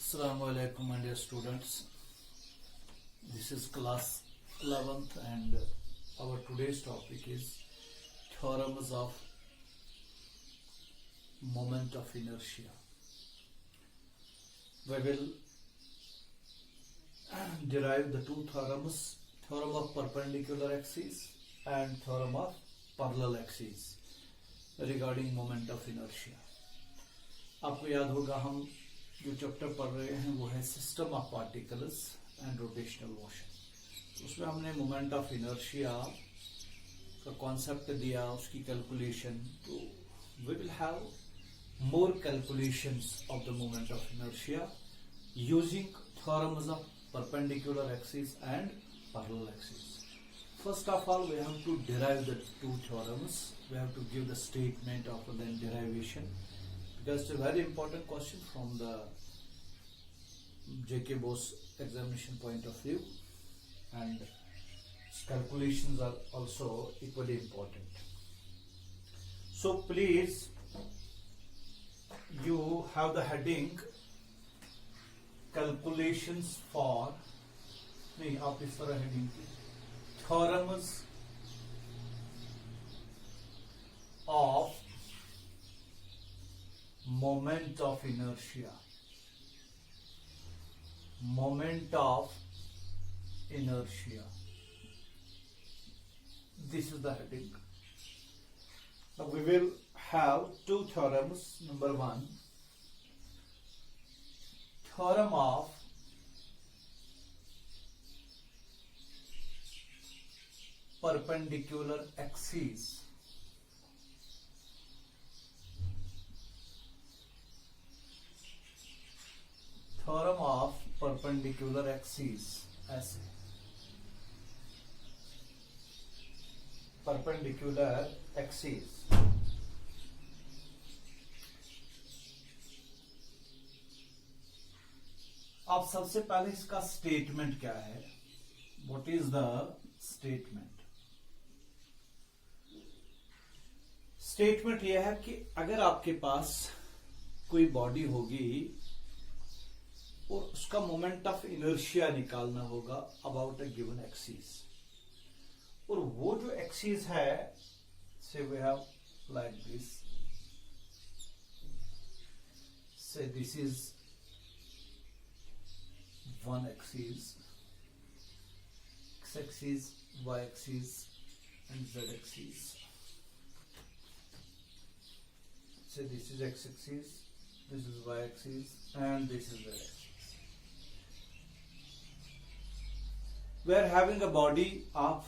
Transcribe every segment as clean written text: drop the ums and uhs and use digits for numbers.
Assalamu alaikum, my dear students. This is class 11th and our today's topic is theorems of moment of inertia. We will derive the two theorems, theorem of perpendicular axis and theorem of parallel axis regarding moment of inertia. आपको याद होगा हम जो chapter पढ़ रहे हैं वो है system of particles and rotational motion. उसमें हमने मोमेंट ऑफ इनर्शिया का कॉन्सेप्ट दिया, उसकी कैलकुलेशन। तो we will have more calculations of the moment of inertia using theorems of perpendicular axis and parallel axis. First of all, we have to derive the two theorems. We have to give the statement of the derivation. That's a very important question from the J.K. Bose examination point of view, and calculations are also equally important. So please, you have the heading calculations for, नहीं आप इस तरह heading की theorems of moment of inertia. Moment of inertia. This is the heading. Now we will have two theorems. Number one, theorem of perpendicular axis. Theorem of perpendicular axis, ऐसे perpendicular axis। अब सबसे पहले इसका statement क्या है? What is the statement? Statement यह है कि अगर आपके पास कोई बॉडी होगी और उसका मोमेंट ऑफ इनर्शिया निकालना होगा अबाउट अ गिवन एक्सिस, और वो जो एक्सिस है, say we have like this, say this is one axis, X axis, Y axis and Z axis. Say this is X axis, this is Y axis and this is Z axis. We are having a body of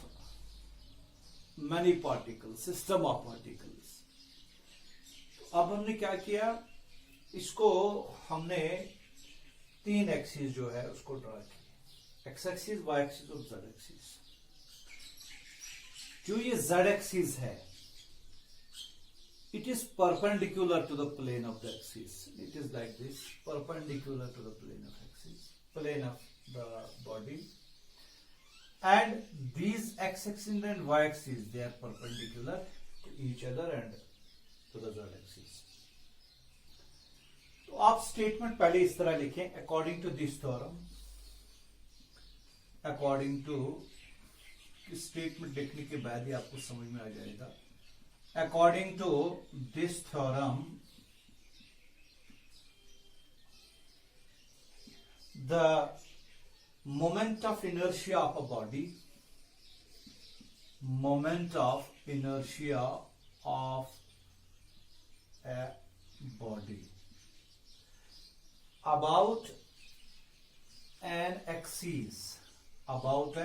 many particles, system of particles. अब हमने क्या किया, इसको हमने तीन axis जो है उसको ड्रा किया, एक्स एक्सिस, वाई एक्सिस और जेड एक्सिस। जो ये जेड एक्सिस है, it is perpendicular to the plane of the axis. It is like this, perpendicular to the plane of axis, plane of the body. And these x-axis and y-axis, they are perpendicular to each other and to the z-axis. तो आप statement पहले इस तरह लिखें, according to this theorem, according to, statement लिखने के बाद ही आपको समझ में आ जाएगा। According to this theorem, the moment of inertia of a body, moment of inertia of a body about an axis, about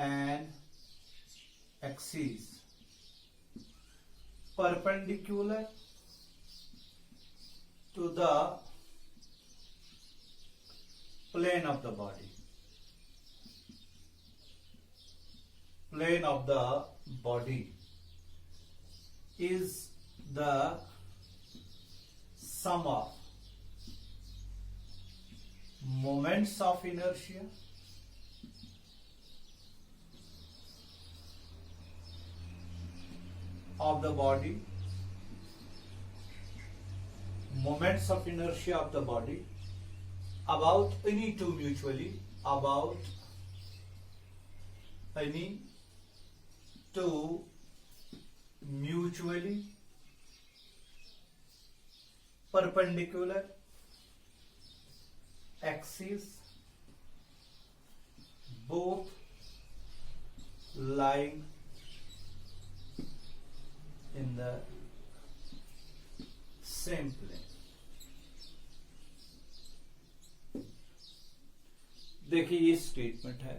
an axis perpendicular to the plane of the body, plane of the body is the sum of moments of inertia of the body moments of inertia of the body about any two mutually perpendicular axes, both lying in the same plane. देखिए ये statement है,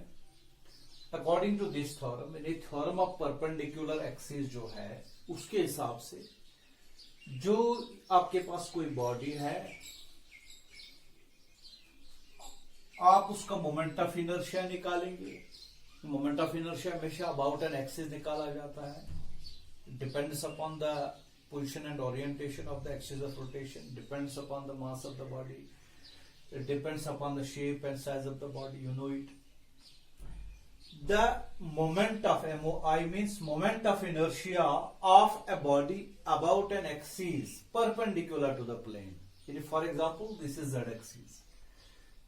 according to this theorem, यानी theorem of perpendicular axis जो है उसके हिसाब से जो आपके पास कोई बॉडी है, आप उसका मोमेंट ऑफ इनर्शिया निकालेंगे. मोमेंट ऑफ इनर्शिया हमेशा अबाउट एन एक्सिस निकाला जाता है. Depends upon the position and orientation of the axis of rotation, depends upon the mass of the body, it depends upon the shape and size of the body, you know it. The moment of MOI means moment of inertia of a body about an axis perpendicular to the plane. For example, this is Z axis.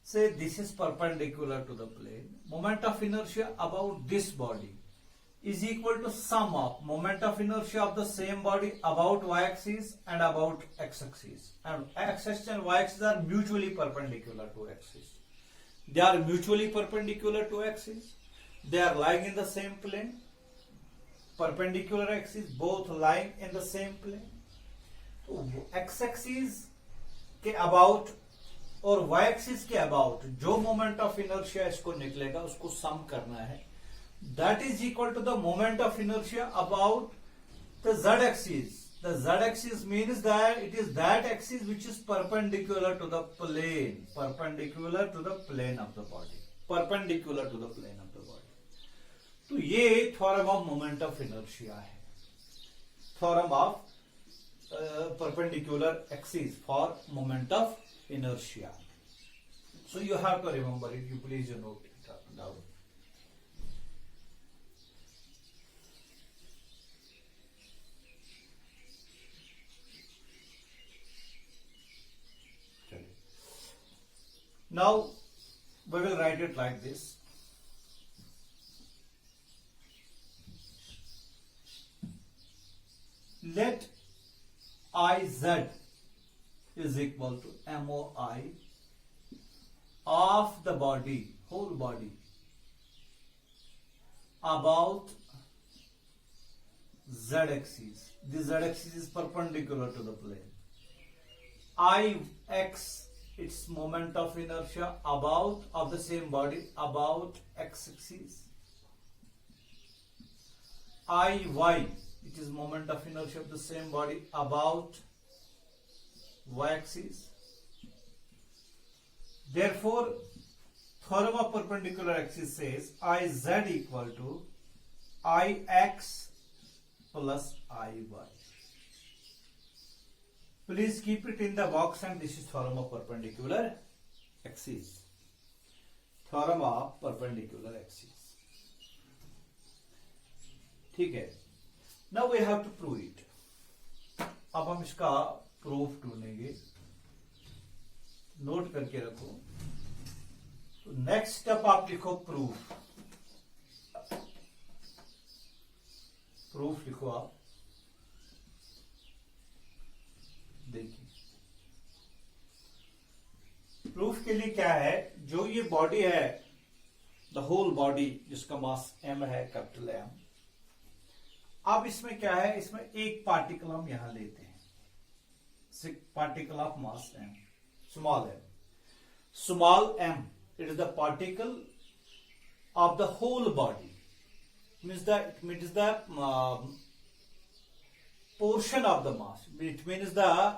Say this is perpendicular to the plane. Moment of inertia about this body is equal to sum of moment of inertia of the same body about y-axis and about x-axis. And x-axis and y-axis are mutually perpendicular to axis. They are mutually perpendicular to axis. They are lying in the same plane. Perpendicular axis, both lying in the same plane. तो x-axis के about और y-axis के about जो moment of inertia इसको निकलेगा उसको sum करना है. That is equal to the moment of inertia about the z-axis. The z-axis means that it is that axis which is perpendicular to the plane, perpendicular to the plane of the body, perpendicular to the plane of the body. तो ये theorem of moment of inertia है, theorem of perpendicular axis for moment of inertia. So you have to remember it. You please note it down. Now we will write it like this. Let Iz is equal to MOI of the body, whole body, about z-axis. The z-axis is perpendicular to the plane. Ix, its moment of inertia about of the same body about x-axis. Iy, it is moment of inertia of the same body about y-axis. Therefore, theorem of perpendicular axis says Iz equal to Ix plus Iy. Please keep it in the box, and this is theorem of perpendicular axis. Theorem of perpendicular axis. ठीक है. Now we have to prove it. अब हम इसका proof ढूंढेंगे. Note करके रखो. तो next step आप लिखो प्रूफ. प्रूफ लिखो आप. देखिए प्रूफ के लिए क्या है, जो ये बॉडी है, द होल बॉडी जिसका मास m है, कैपिटल M. अब इसमें क्या है, इसमें एक पार्टिकल हम यहां लेते हैं, particle of mass m, small m. Small m, it is the particle of the whole body. It means the portion of the mass. It means the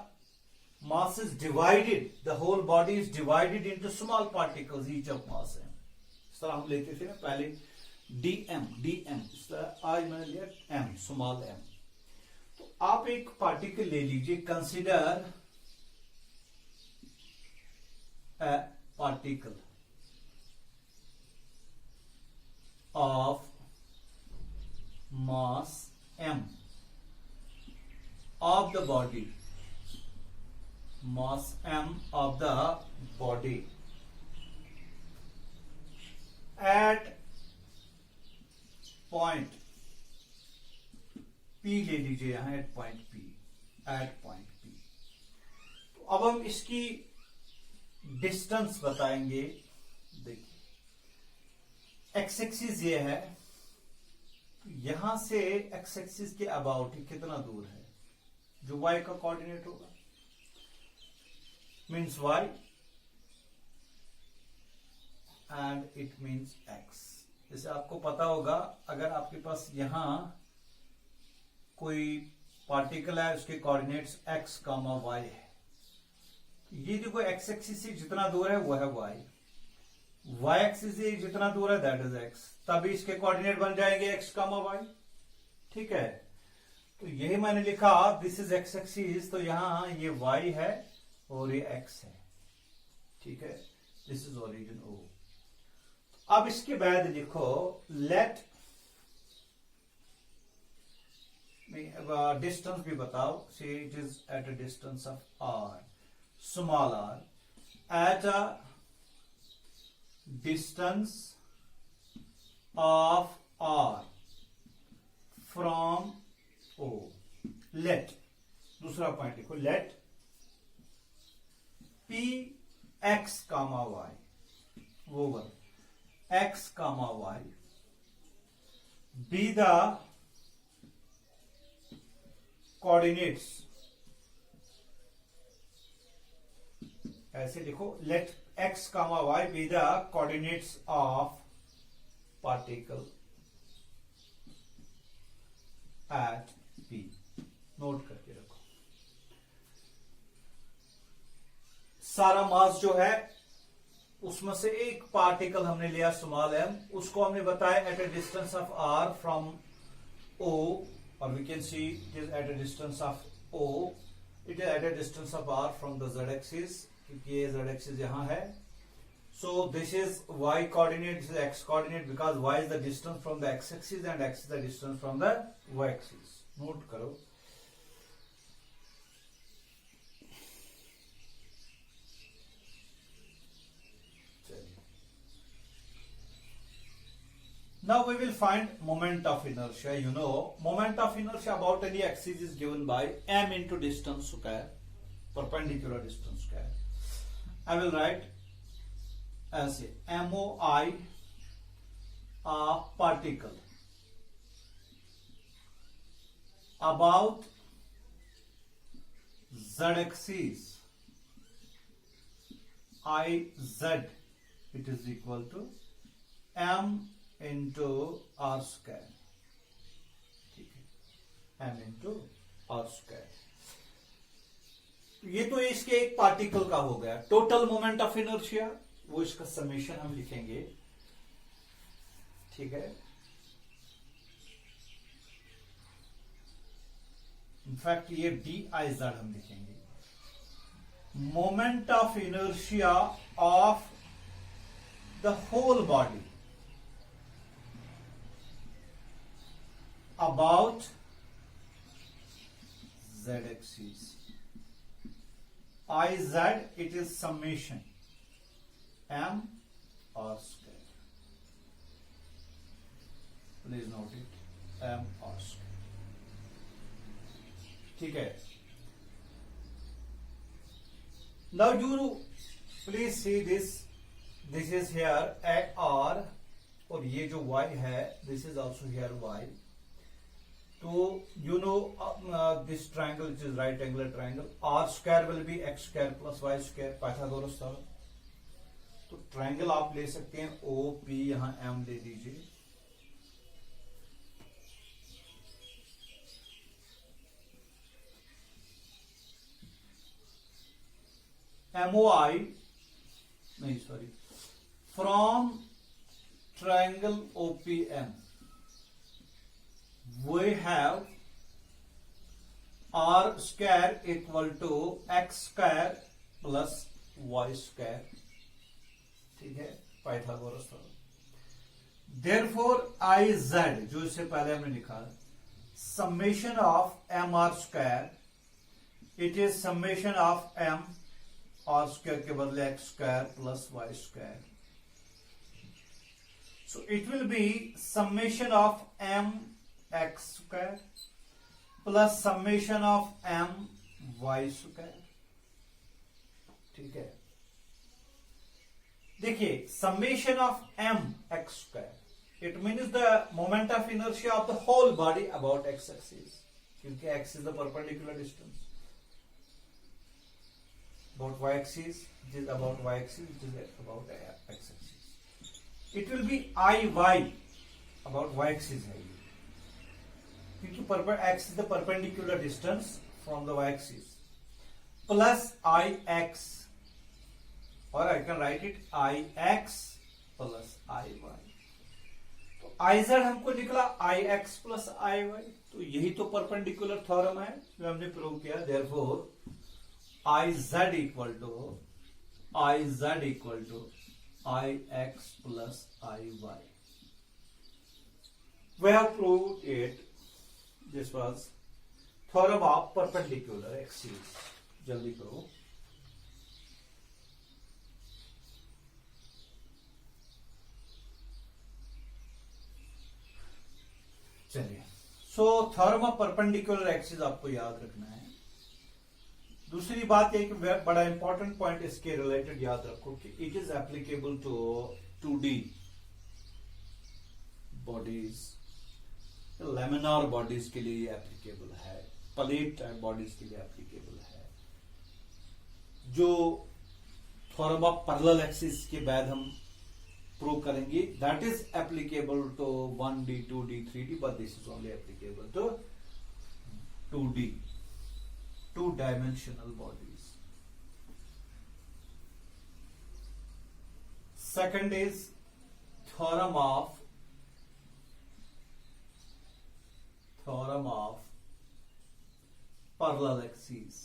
mass is divided, the whole body is divided into small particles, each of mass m. इस तरह हम लेते थे ना पहले dm, इस तरह आज मैंने लिया m, स्मॉल m. तो आप एक पार्टिकल ले लीजिए, consider a particle of mass m of the body mass m of the body at point P ले लीजिए यहां at point P, at point P। तो अब हम इसकी डिस्टेंस बताएंगे। देखिए एक्स एक्सिस ये है, यहां से एक्स एक्सिस के अबाउट कितना दूर है, जो y का कोऑर्डिनेट होगा, means y and it means x। जैसे आपको पता होगा, अगर आपके पास यहां कोई पार्टिकल है, उसके कोऑर्डिनेट्स x कामा y है, ये देखो x एक्सिस से जितना दूर है वो है y, y एक्सिस से जितना दूर है दैट इज x, तभी इसके कोऑर्डिनेट बन जाएंगे x कामा y। ठीक है, तो यही मैंने लिखा, दिस इज x एक्सिस, तो यहां ये y है और ये x है। ठीक है, दिस इज ओरिजिन O। अब इसके बाद लिखो लेट, डिस्टेंस भी बताओ, see it is at a distance of r, small r, at a distance of r from O। Let, दूसरा पॉइंट लिखो, let p x comma y over x comma y be the coordinates, ऐसे लिखो, let x comma y be the coordinates of particle at P। Note करके रखो। सारा मास जो है उसमें से एक पार्टिकल हमने लिया स्मॉल m, उसको हमने बताया eight a distance of r from O, or we can see it is at a distance of O, it is at a distance of r from the z axis, क्योंकि ये z axis यहां है। So this is y coordinate, this is x coordinate, because y is the distance from the x axis and x is the distance from the y axis। Note करो। Now we will find moment of inertia. You know, moment of inertia about any axis is given by m into distance square, perpendicular distance square. I will write as MOI, a particle about z axis IZ, it is equal to m into r square। ठीक है, m into r square। ये तो इसके एक particle का हो गया। Total moment of inertia, वो इसका समेशन हम लिखेंगे। ठीक है, इनफैक्ट ये DIZ हम लिखेंगे। Moment of inertia of the whole body about z axis IZ, it is summation m r square। Please note it, m r square। ठीक है, now you please see this, this is here a r, और ये जो y है this is also here y। तो you know this triangle, which is right angular triangle, r square will be x square plus y square, Pythagoras था। तो triangle आप ले सकते हैं OP, यहां m ले लीजिए। MOI, नहीं sorry, from triangle OPM we have r square equal to x square plus y square। ठीक है, पाइथागोरस था। therefore IZ, जो इससे पहले हमने लिखा, summation of mr square it is summation of m और स्क्वायर के बदले x square plus y square. So it will be summation of m x square plus summation of m y square. ठीक है. देखिए summation of m x square. It means the moment of inertia of the whole body about x axis. क्योंकि x is the perpendicular distance. About y axis, it is about y axis, it is about x axis. It will be IY about y axis है ये, क्योंकि x is the perpendicular distance from the y axis plus IX, or I can write it IX plus IY. तो IZ हमको निकला IX plus IY, तो यही तो perpendicular theorem है जो हमने प्रूव किया. Therefore IZ equal to IX plus IY. We have proved it. This was theorem of perpendicular axes. जल्दी करो. चलिए. So theorem of perpendicular axes आपको याद रखना है. दूसरी बात एक बड़ा इंपॉर्टेंट पॉइंट इसके रिलेटेड याद रखो कि it is applicable to 2D bodies, laminar bodies के लिए एप्लीकेबल है, प्लेट टाइप बॉडीज के लिए एप्लीकेबल है. जो थ्योरम ऑफ पैरेलल एक्सिस के बाद हम प्रूव करेंगे, that is applicable to 1D 2D 3D, but this is only applicable to 2D, two-dimensional bodies. Second is theorem of parallel axes.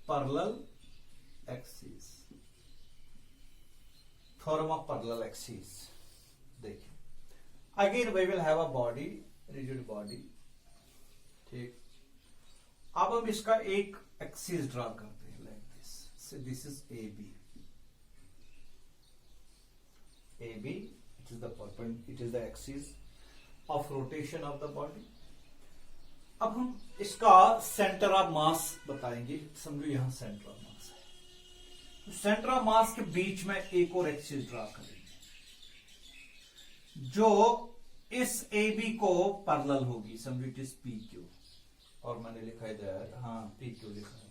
Parallel axes. Theorem of parallel axes. देखिए, again we will have a body, rigid body. ठीक. अब हम इसका एक axis draw करते हैं like this. So this is AB. It is the axis of rotation of the body. अब हम इसका सेंटर ऑफ मास बताएंगे. समझो यहां सेंटर ऑफ मास है, तो सेंटर ऑफ मास के बीच में एक और एक्सिस ड्रा करेंगे जो इस AB को पैरेलल होगी. समझो इट इज PQ, और मैंने लिखा है इधर, हाँ PQ लिखा है.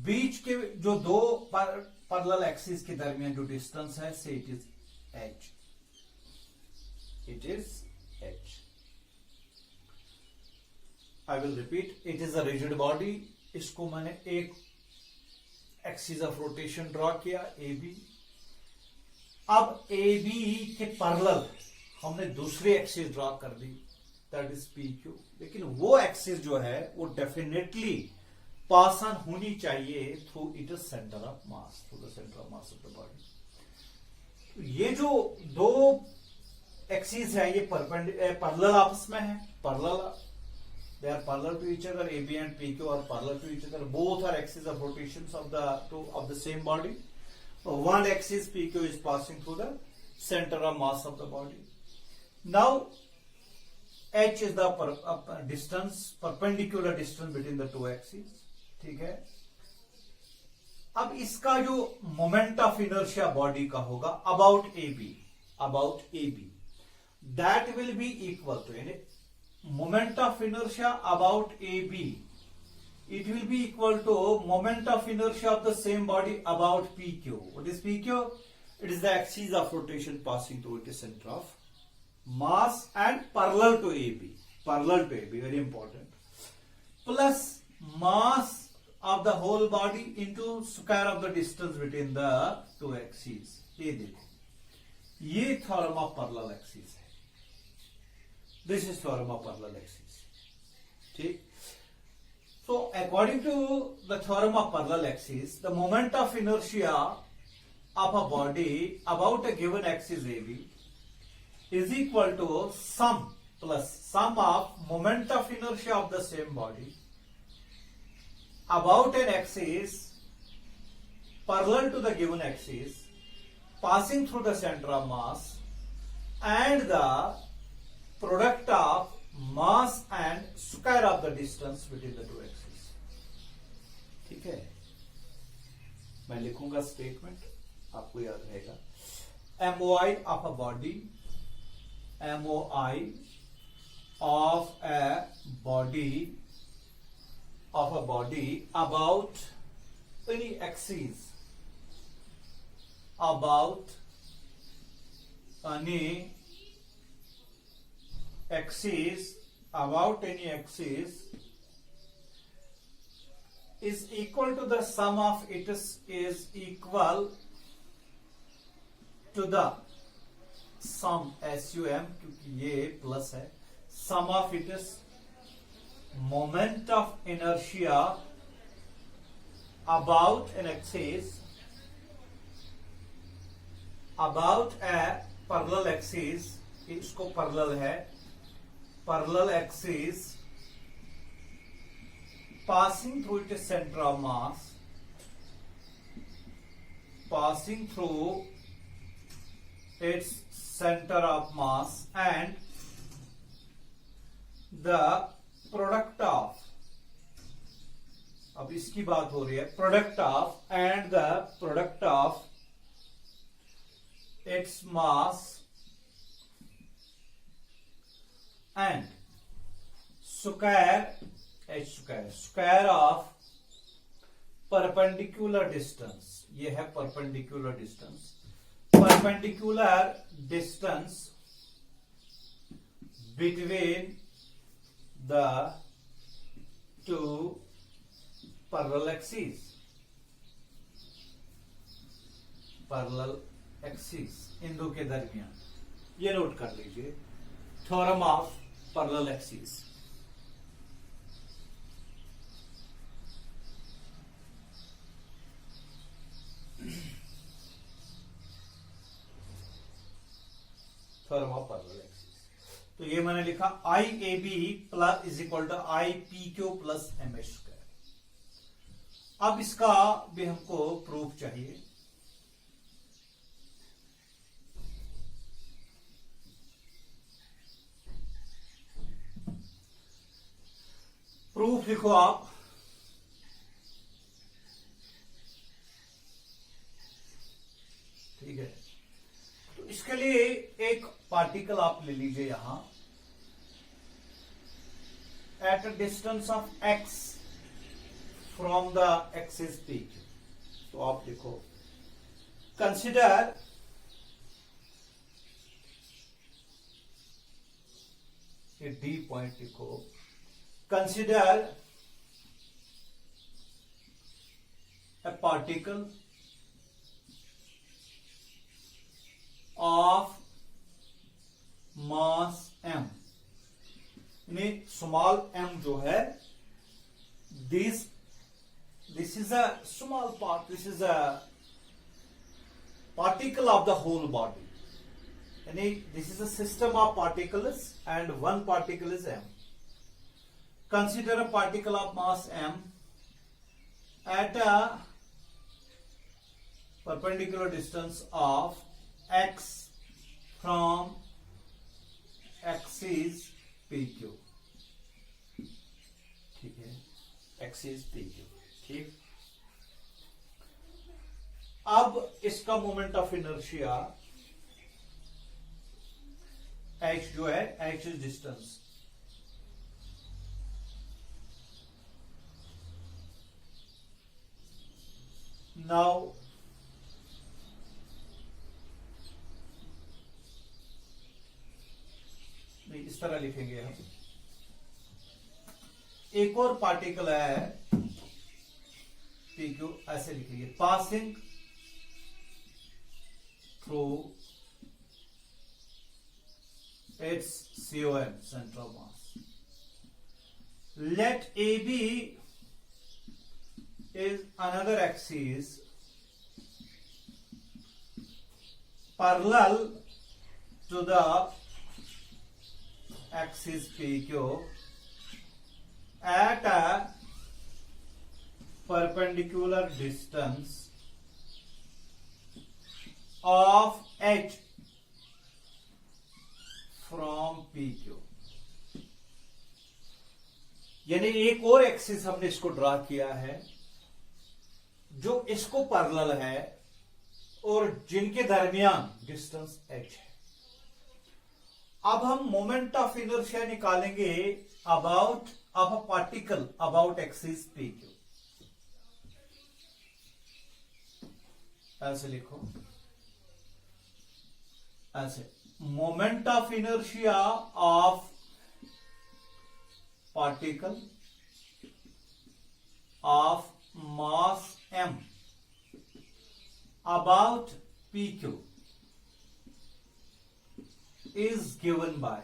बीच के जो दो पैरेलल एक्सिस के दरमियान जो डिस्टेंस है, से it is H. I will repeat, it is a rigid body. इसको मैंने एक एक्सिस ऑफ रोटेशन ड्रॉ किया AB. अब AB के पैरेलल हमने दूसरी एक्सिस ड्रॉ कर दी, दैट इज PQ. लेकिन वो एक्सिस जो है वो डेफिनेटली पास ऑन होनी चाहिए through it is centre of mass, through the centre of mass of the body. ये जो दो एक्सिस है ये पैरेलल आपस में है, parallel, they are parallel to each other. AB and PQ are parallel to each other. Both are axes of rotations of the same body. One axis PQ is passing through the center of mass of the body. Now H is the perpendicular distance between the two axes. ठीक है. अब इसका जो moment of inertia body का होगा about AB, that will be equal to, यानी moment of inertia about AB, it will be equal to moment of inertia of the same body about PQ. What is PQ? It is the axis of rotation passing through the center of mass and parallel to AB, very important, plus mass of the whole body into square of the distance between the two axes. ये देखो, ये theorem of parallel axis है. This is theorem of parallel axis. ठीक. So according to the theorem of parallel axis, the moment of inertia of a body about a given axis AB is equal to sum plus sum of moment of inertia of the same body about an axis parallel to the given axis passing through the center of mass and the product of mass and square of the distance between the two axes. ठीक है, मैं लिखूंगा statement, आपको याद रहेगा. MOI of a body, MOI of a body about any axis, about any axis is equal to the sum of its is equal to the sum SUM, क्योंकि ये plus है, sum of its moment of inertia about an axis, about a parallel axis, इसको parallel है, parallel axis passing through its center of mass, passing through its center of mass and the product of, अब इसकी बात हो रही है, product of and the product of its mass and square of perpendicular distance, ये है perpendicular distance between the two parallel axes, इन दो के दरमियान. ये नोट कर लीजिए, theorem of parallel axis. Theorem of parallel axis. तो ये मैंने लिखा IAB plus is equal to IPQ plus MS square. अब इसका भी हमको प्रूफ चाहिए. प्रूफ लिखो आप. ठीक है, तो इसके लिए एक पार्टिकल आप ले लीजिए यहां eight a distance of x from the axis P. तो आप देखो, कंसिडर ये D पॉइंट लिखो. Consider a particle of mass m. यानी small m जो है, this is a small part, this is a particle of the whole body. यानी this is a system of particles and one particle is m. Consider a particle of mass m at a perpendicular distance of x from axis PQ. ठीक है, axis PQ. ठीक. अब इसका moment of inertia h जो है, h is distance. Now इस तरह लिखेंगे हम. एक और पार्टिकल है PQ, ऐसे लिखेंगे, passing through it's COM, central mass. Let AB is another axis parallel to the axis PQ at a perpendicular distance of h from PQ। यानी एक और एक्सिस हमने इसको ड्रा किया है जो इसको पैरेलल है और जिनके दरमियान डिस्टेंस h है। अब हम मोमेंट ऑफ इनर्शिया निकालेंगे about of a particle about axis PQ। ऐसे लिखो, ऐसे moment of inertia of particle of mass m about PQ is given by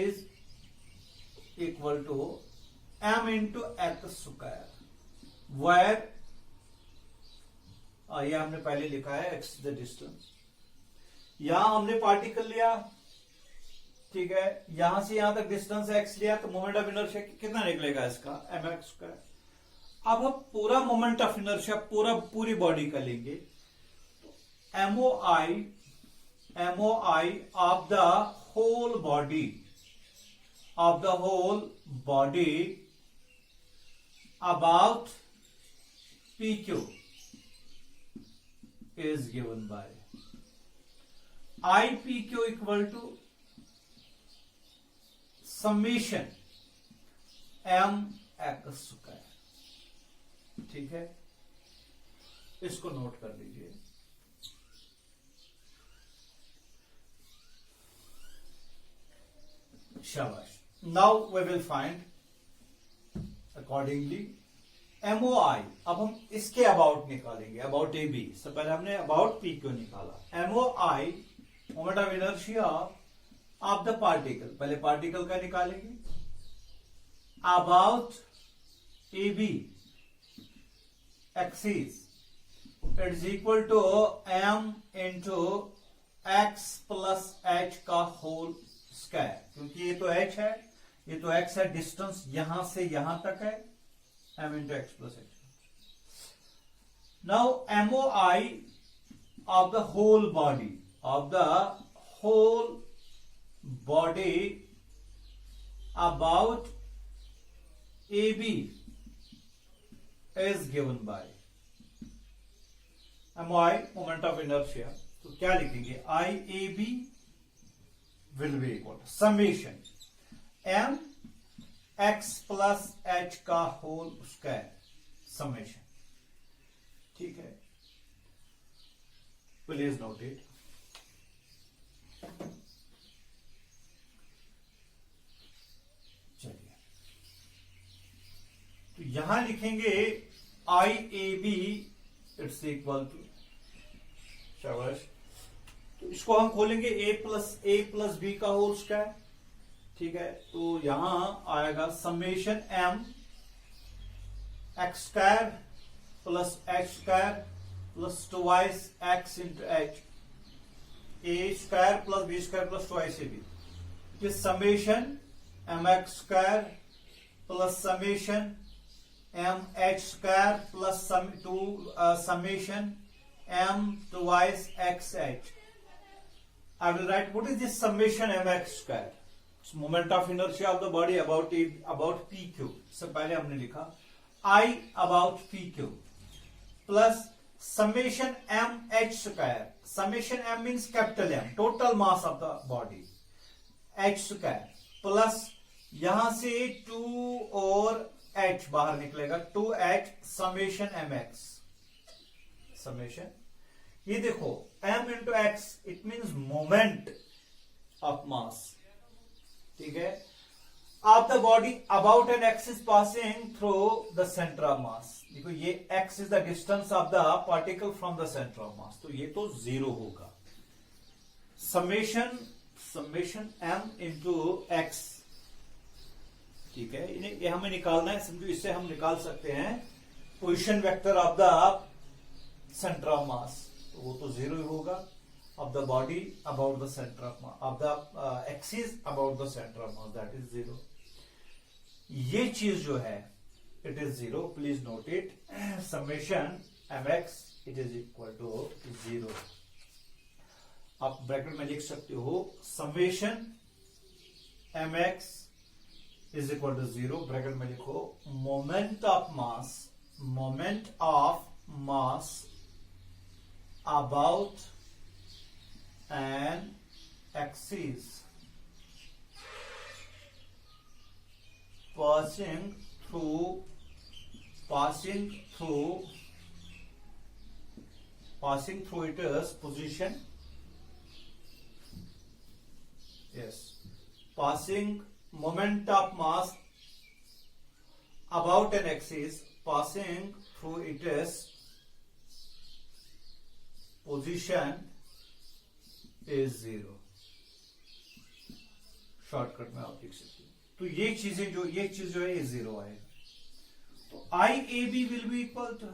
is equal to m into x square, where ये हमने पहले लिखा है x the distance. यहां हमने पार्टिकल लिया, ठीक है, यहां से यहां तक डिस्टेंस x लिया तो मोमेंट ऑफ इनर्शिया कितना निकलेगा इसका mx स्क्वायर। अब हम पूरा मोमेंट ऑफ इनर्शिया पूरी बॉडी का लेंगे तो MOI of the whole body about PQ is given by IPQ equal to summation mx square. ठीक है, इसको नोट कर लीजिए। शाबाश। Now we will find accordingly MOI। अब हम इसके अबाउट निकालेंगे, अबाउट AB से पहले हमने अबाउट PQ निकाला। MOI moment of inertia of the particle, पहले पार्टिकल का निकालेंगे about AB axis it is equal to m into x plus h का होल स्क्वायर, क्योंकि ये तो h है, ये तो x है, डिस्टेंस यहां से यहां तक है, m into x plus h। Now MOI of the whole body about AB is given by MOI moment of inertia। तो क्या लिखेंगे, IAB will be equal to summation m x plus h का whole square summation. ठीक है, please note it. चलिए, तो यहां लिखेंगे IAB इट्स इक्वल टू, शाबाश, तो इसको हम खोलेंगे a प्लस बी का होल स्क्वायर। ठीक है, तो यहां आएगा summation m x square plus h square plus twice x into h, a square plus b square plus twice a b, summation m x square plus summation m h square plus summation m twice xh. I will write what is this summation mx square. It's moment of inertia of the body about PQ. इससे पहले हमने लिखा I about PQ plus summation mh square. Summation m means capital M, total mass of the body, h square plus यहां से 2 और h बाहर निकलेगा, 2h summation mx summation। ये देखो m into x it means moment of mass. ठीक है, of the body about an axis passing through the centre of मास। देखो ये x is the distance of the particle from the centre of मास, तो ये तो 0 होगा। Summation m into x. ठीक है, ये हमें निकालना है, समझो इससे हम निकाल सकते हैं position vector of the centre of मास, तो वो तो 0 ही होगा। of the body about the center of mass, of the axis about the center of mass, that is 0. ये चीज जो है it is 0, please note it. Summation mx it is equal to 0. आप bracket में लिख सकते हो summation mx is equal to 0, bracket में लिखो moment of mass about an axis passing through its position. Yes, passing moment of mass about an axis passing through its position is 0. Shortcut में आप लिख सकते हो. तो ये चीज जो है ये 0 आएगा. तो IAB will be equal to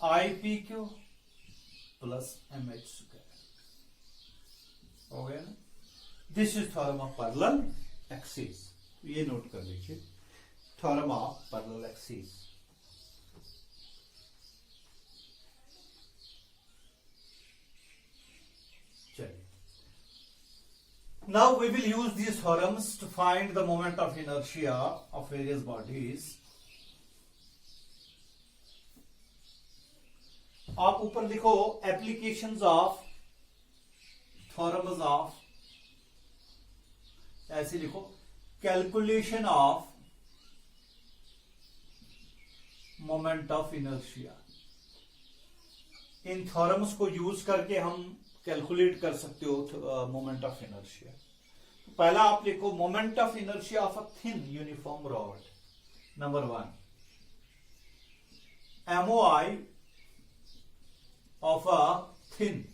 IPQ plus MH square. हो गया ना. This is theorem of parallel axis. ये नोट कर लीजिए, theorem of parallel axis. Now we will use these theorems to find the moment of inertia of various bodies. आप ऊपर लिखो applications of theorems of, ऐसे लिखो calculation of moment of inertia. In theorems को use करके हम calculate कर सकते हो मोमेंट ऑफ इनर्शिया. पहला आप लिखो moment of inertia of a thin uniform rod. Number 1, MOI of a thin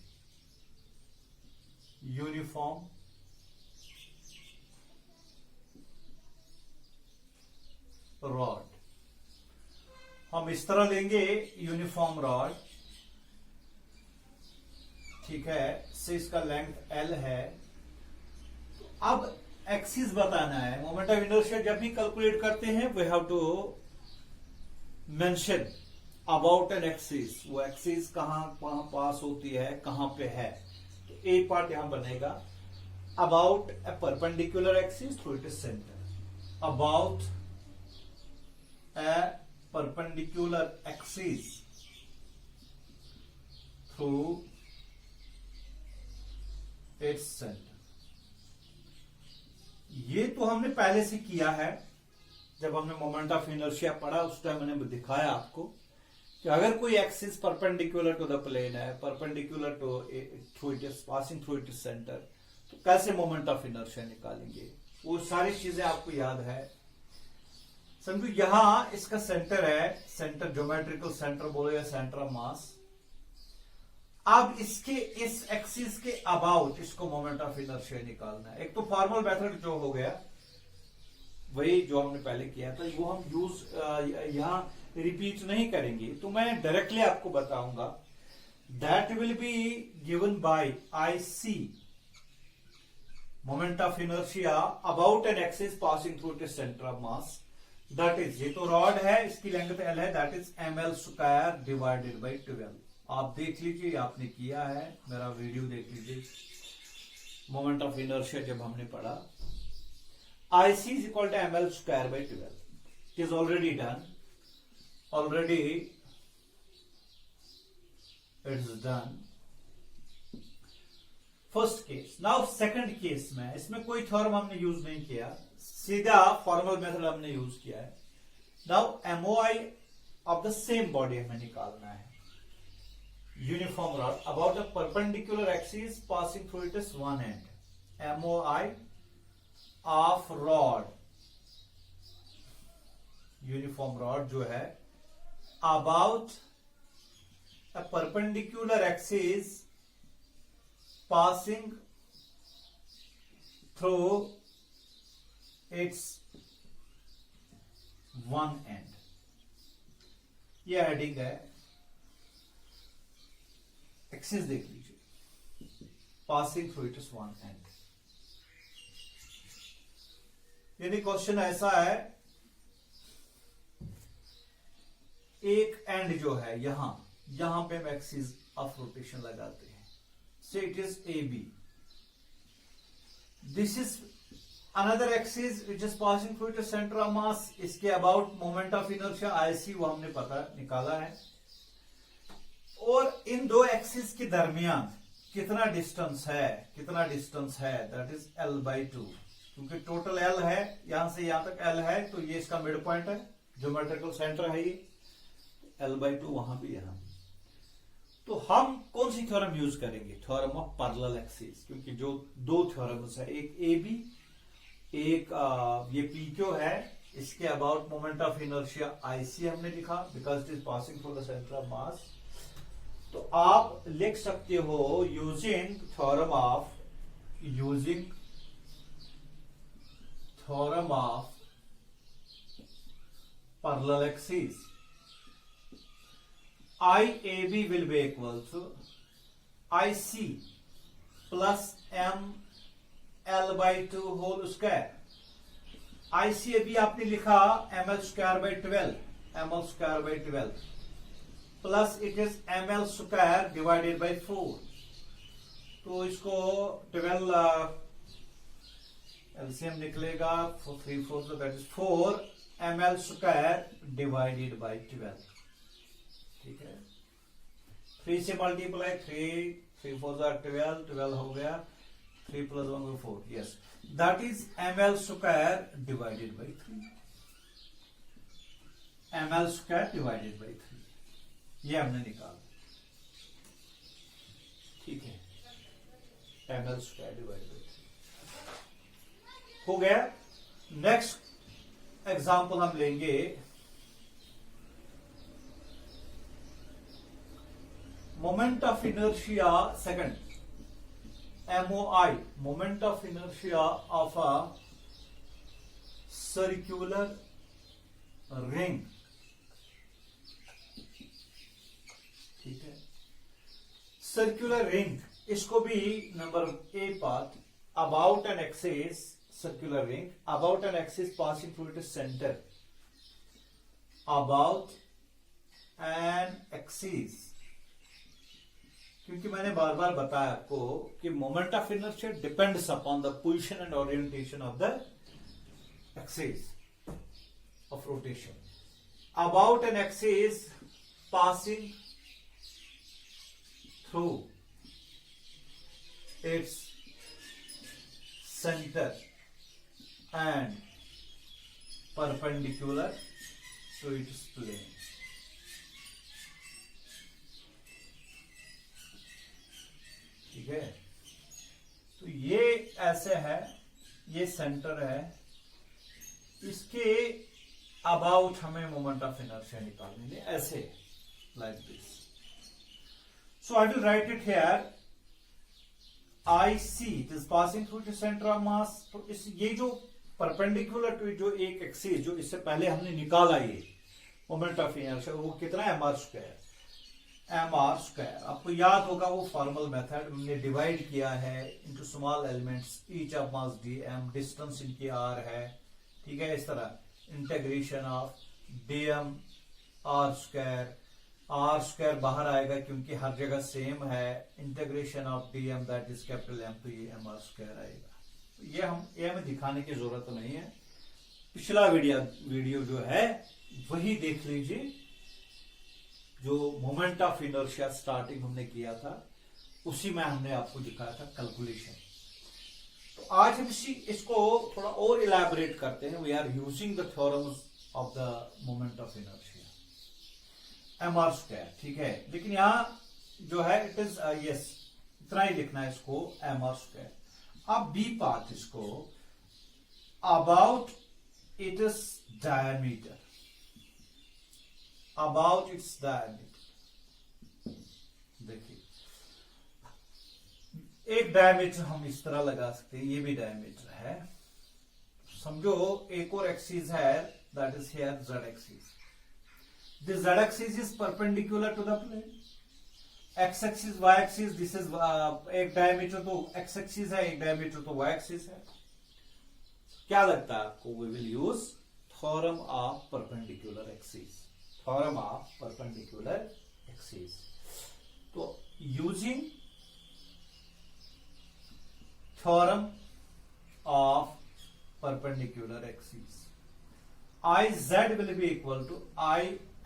uniform rod. हम इस तरह लेंगे यूनिफॉर्म रॉड, ठीक है, से इसका लेंथ L है. अब एक्सिस बताना है. मोमेंट ऑफ इनर्शिया जब भी कैलकुलेट करते हैं we have to mention about an axis. वो एक्सिस कहां पास होती है, कहां पे है. तो एक पार्ट यहां बनेगा about A perpendicular axis through its centre. About A perpendicular axis through its centre. ये तो हमने पहले से किया है. जब हमने मोमेंट ऑफ इनर्शिया पढ़ा उस टाइम मैंने दिखाया आपको कि अगर कोई axis perpendicular to the plane है, perpendicular to through it is passing through it centre, तो कैसे मोमेंट ऑफ इनर्शिया निकालेंगे. वो सारी चीजें आपको याद है. समझो यहां इसका सेंटर है, सेंटर ज्योमेट्रिकल सेंटर बोलो या सेंटर ऑफ मास. अब इसके इस एक्सिस के अबाउट इसको मोमेंट ऑफ इनर्शिया निकालना है. एक तो फॉर्मल मेथड जो हो गया वही जो हमने पहले किया था, वो हम यूज यहां रिपीट नहीं करेंगे. तो मैं डायरेक्टली आपको बताऊंगा. That will be given by IC moment of inertia about an axis passing through it centre of mass. That is, ये तो रॉड है, इसकी लेंथ L है, that is ML square divided by 12. आप देख लीजिए, आपने किया है, मेरा वीडियो देख लीजिए. मोमेंट ऑफ इनर्शिया जब हमने पढ़ा IC is equal to ML square by 12. It is already done, already it's done. First case. Now second case में इसमें कोई थ्योरम हमने यूज नहीं किया, सीधा फॉर्मल मेथड हमने यूज किया है. Now MOI of the same body हमें निकालना है. Uniform rod about a perpendicular axis passing through its one end. MOI of rod, uniform rod जो है about a perpendicular axis passing through its one end. ये heading है. Axis देख लीजिए. passing through its one end. यानी question ऐसा है, एक एंड जो है यहां पे हम एक्सिस ऑफ रोटेशन लगाते हैं. Say it is A B. This is another axis which is passing through it centre of mass. इसके about moment of inertia IC वो हमने पता निकाला है. और इन दो एक्सिस के दरमियान कितना डिस्टेंस है दैट इज L/2. क्योंकि टोटल L है, यहां से यहां तक L है, तो ये इसका मिड पॉइंट है, ज्योमेट्रिकल सेंटर है ये. L/2 वहां भी यहां. तो हम कौन सी थ्योरम यूज करेंगे? Theorem of parallel axis. क्योंकि जो दो थ्योरम्स है, एक AB, एक ये PQ है, इसके about moment of inertia IC हमने लिखा because it is passing through the centre of मास. तो आप लिख सकते हो using theorem of parallel axis, IAB will be equal to IC plus ML/2 whole square. ICAB आपने लिखा ML²/12 plus it is ML² divided by 4. तो इसको 12 LCM निकलेगा 3 4, so that is 4 ML² divided by 12. ठीक है, 3 से मल्टीप्लाई 3 4 12 हो गया, 3 + 1 4. Yes, that is ML² divided by 3. ML² divided by 3 ये हमने निकाला. ठीक है, ML² डिवाइडेड बाई 3 हो गया. नेक्स्ट एग्जांपल हम लेंगे moment of inertia second, MOI, moment of inertia of a circular ring. ठीक है, सर्कुलर रिंग, इसको भी number A part, about an axis, circular ring about an axis passing through its centre, about an axis. क्योंकि मैंने बार बार बताया आपको कि moment of inertia depends upon the position and orientation of the axis of rotation. About an axis passing through its center and perpendicular to its plane. ठीक है, तो ये ऐसे है, ये सेंटर है, इसके अबाउट हमें मोमेंट ऑफ इनर्शिया निकालनी है, ऐसे like this. So I will write it here. IC, it is passing through the center of mass. तो इस ये जो परपेंडिकुलर टू जो एक एक्सिस जो इससे पहले हमने निकाला ये मोमेंट ऑफ इनर्शिया, वो कितना है? mr². आपको याद होगा वो फॉर्मल मेथड हमने डिवाइड किया है into small elements, each of mass dm, distance इनकी r है. ठीक है, इस तरह integration of dm r², r² बाहर आएगा क्योंकि हर जगह सेम है. Integration of dm that is capital M, तो ये mr² आएगा. ये हमें दिखाने की जरूरत नहीं है. पिछला वीडियो जो है वही देख लीजिए, जो मोमेंट ऑफ इनर्शिया स्टार्टिंग हमने किया था, उसी में हमने आपको दिखाया था कैलकुलेशन. तो आज हम इसको थोड़ा और इलैबोरेट करते हैं. We are using the theorems of the moment of inertia, mr². ठीक है, लेकिन यहां जो है इट इज यस, इतना ही लिखना है इसको mr². अब बी पार्ट, इसको about it is diameter, about its diameter. देखिए, एक डायमीटर हम इस तरह लगा सकते हैं, ये भी डायमीटर है. समझो एक और एक्सिस है, that is here z axis. This z axis is perpendicular to the plane. X axis Y axis, this is एक डायमीटर तो एक्स एक्सिस है, एक डायमीटर तो वाई एक्सिस है। क्या लगता है आपको? We will use theorem of perpendicular axis, theorem of perpendicular axis. तो using theorem of perpendicular axis, Iz will be equal to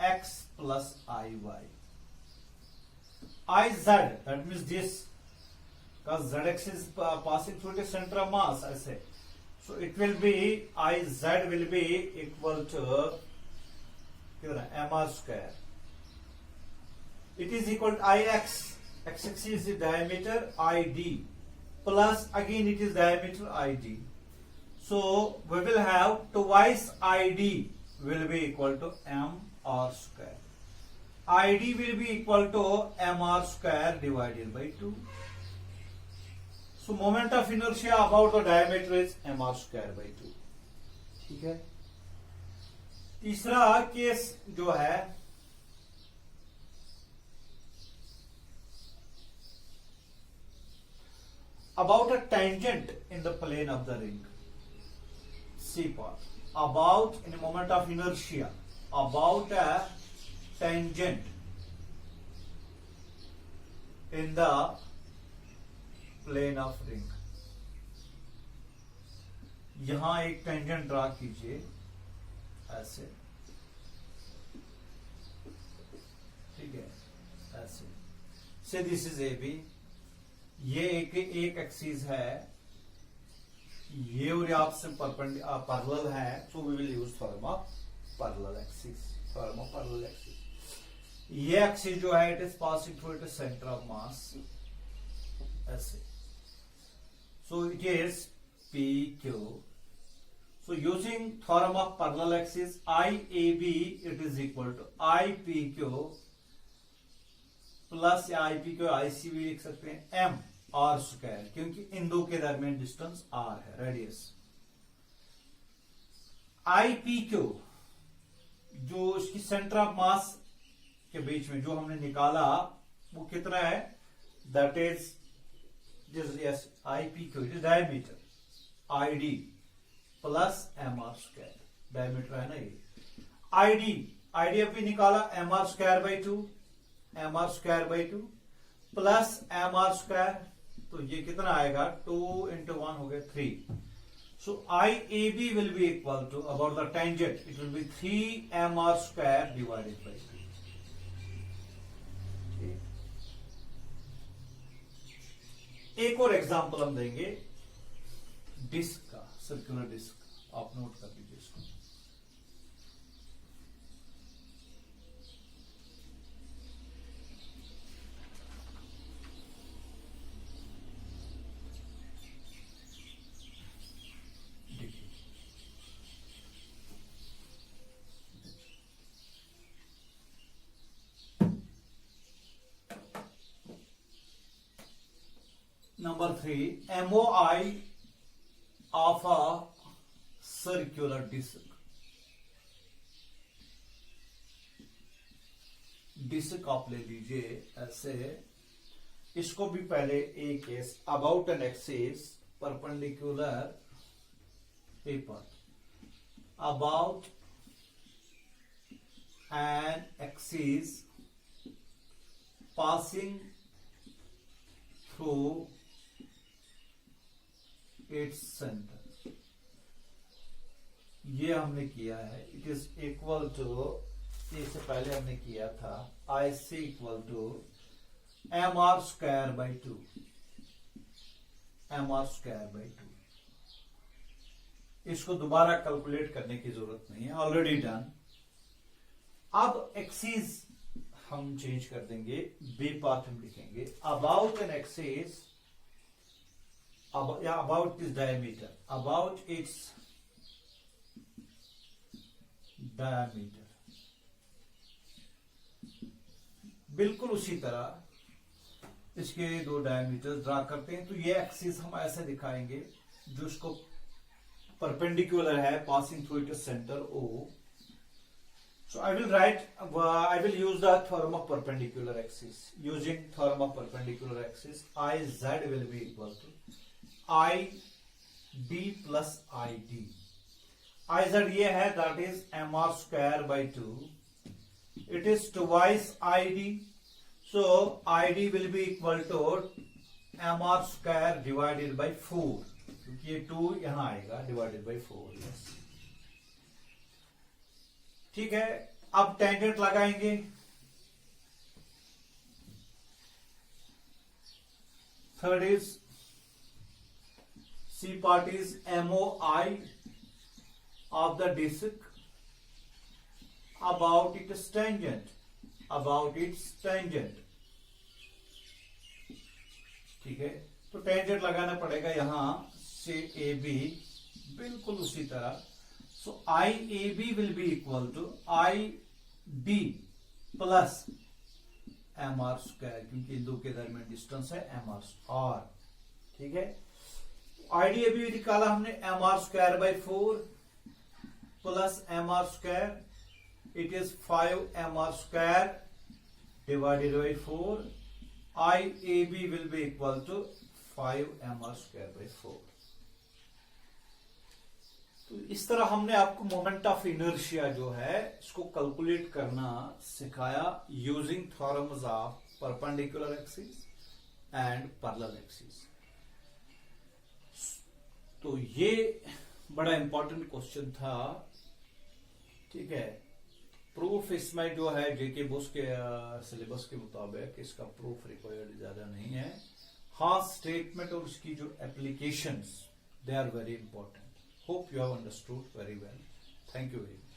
Ix plus Iy. Iz, that means this, because Zx is passing through the center of mass, I say. So it will be, Iz will be equal to mr square. It is equal to Ix. X is the diameter Id plus again it is diameter Id. So we will have twice Id will be equal to mr square. Id will be equal to mr square divided by 2. So moment of inertia about the diameter is mr square by 2. ठीक है। तीसरा case जो है, about a tangent in the plane of the ring. C part. About, in a moment of inertia, about a tangent in the plane of ring. यहां एक tangent draw कीजिए ऐसे, ठीक है, ऐसे से दिस इज ए बी, ये एक एक्सिस है, ये और आपसे पैरेलल है, so we will use theorem of parallel axis, theorem of parallel axis. ये एक्सिस जो है it is passing through it centre of mass ऐसे, so it is P Q. So using theorem of parallel axis, I A B it is equal to I P Q plus I P Q I C भी लिख सकते हैं M R square, क्योंकि इन दो के दरमियान distance are है, radius. आई P Q जो इसकी सेंटर ऑफ मास के बीच में जो हमने निकाला वो कितना है, that is yes I P Q it is diameter I D plus M R square, diameter है ना ये। आई डी अभी निकाला M R square by 2, M R square by 2 plus M R square, तो ये कितना आएगा 2 into 1 हो गया 3। So I A B will be equal to about the tangent it will be 3 M R square divided by 2। एक और example हम देंगे डिस्क का, सर्कुलर डिस्क, आप नोट कर लीजिए इसको। Number 3, MOI of a circular disc. Disc आप ले लीजिए ऐसे, इसको भी पहले एक case about an axis perpendicular paper, about an axis passing through its centre, ये हमने किया है। इट इज इक्वल टू, इससे पहले हमने किया था I C equal to M R square by 2, M R square by 2। इसको दोबारा कैलकुलेट करने की जरूरत नहीं है, ऑलरेडी डन। अब एक्सिस हम चेंज कर देंगे, बी पार्ट हम लिखेंगे about an axis, about this diameter, about its diameter। बिल्कुल उसी तरह इसके दो डायमीटर ड्रा करते हैं। तो ये एक्सिस हम ऐसे दिखाएंगे, जो इसको परपेंडिकुलर है, passing through it centre O. So I will write, I will use the theorem of perpendicular axis. Using theorem of perpendicular axis, IZ will be equal to IB plus ID. IZ ये है, that is MR square by 2. It is twice ID. So ID will be equal to MR square divided by 4. क्योंकि ये 2 यहाँ आएगा, divided by 4. Yes. ठीक है, अब tangent लगाएंगे. Third is C part is MOI of the disc about its tangent. ठीक है, तो टेंजेंट लगाना पड़ेगा यहां से AB, बिल्कुल उसी तरह. So IAB will be equal to IB plus MR square, क्योंकि इन दो के दरमियान डिस्टेंस है MR. ठीक है, IDAB निकाला हमने MR square by 4 plus MR square. It is 5 MR square divided by 4. IAB will be equal to 5 MR square by 4. तो इस तरह हमने आपको मोमेंट ऑफ इनर्शिया जो है इसको कैलकुलेट करना सिखाया using theorems of perpendicular axis and parallel axis. तो ये बड़ा इंपॉर्टेंट क्वेश्चन था. ठीक है, प्रूफ इसमें जो है जेके बुक्स के सिलेबस के मुताबिक इसका प्रूफ रिक्वायर्ड ज्यादा नहीं है. हाँ, स्टेटमेंट और उसकी जो applications, they are very important. Hope you have understood very well. Thank you very much.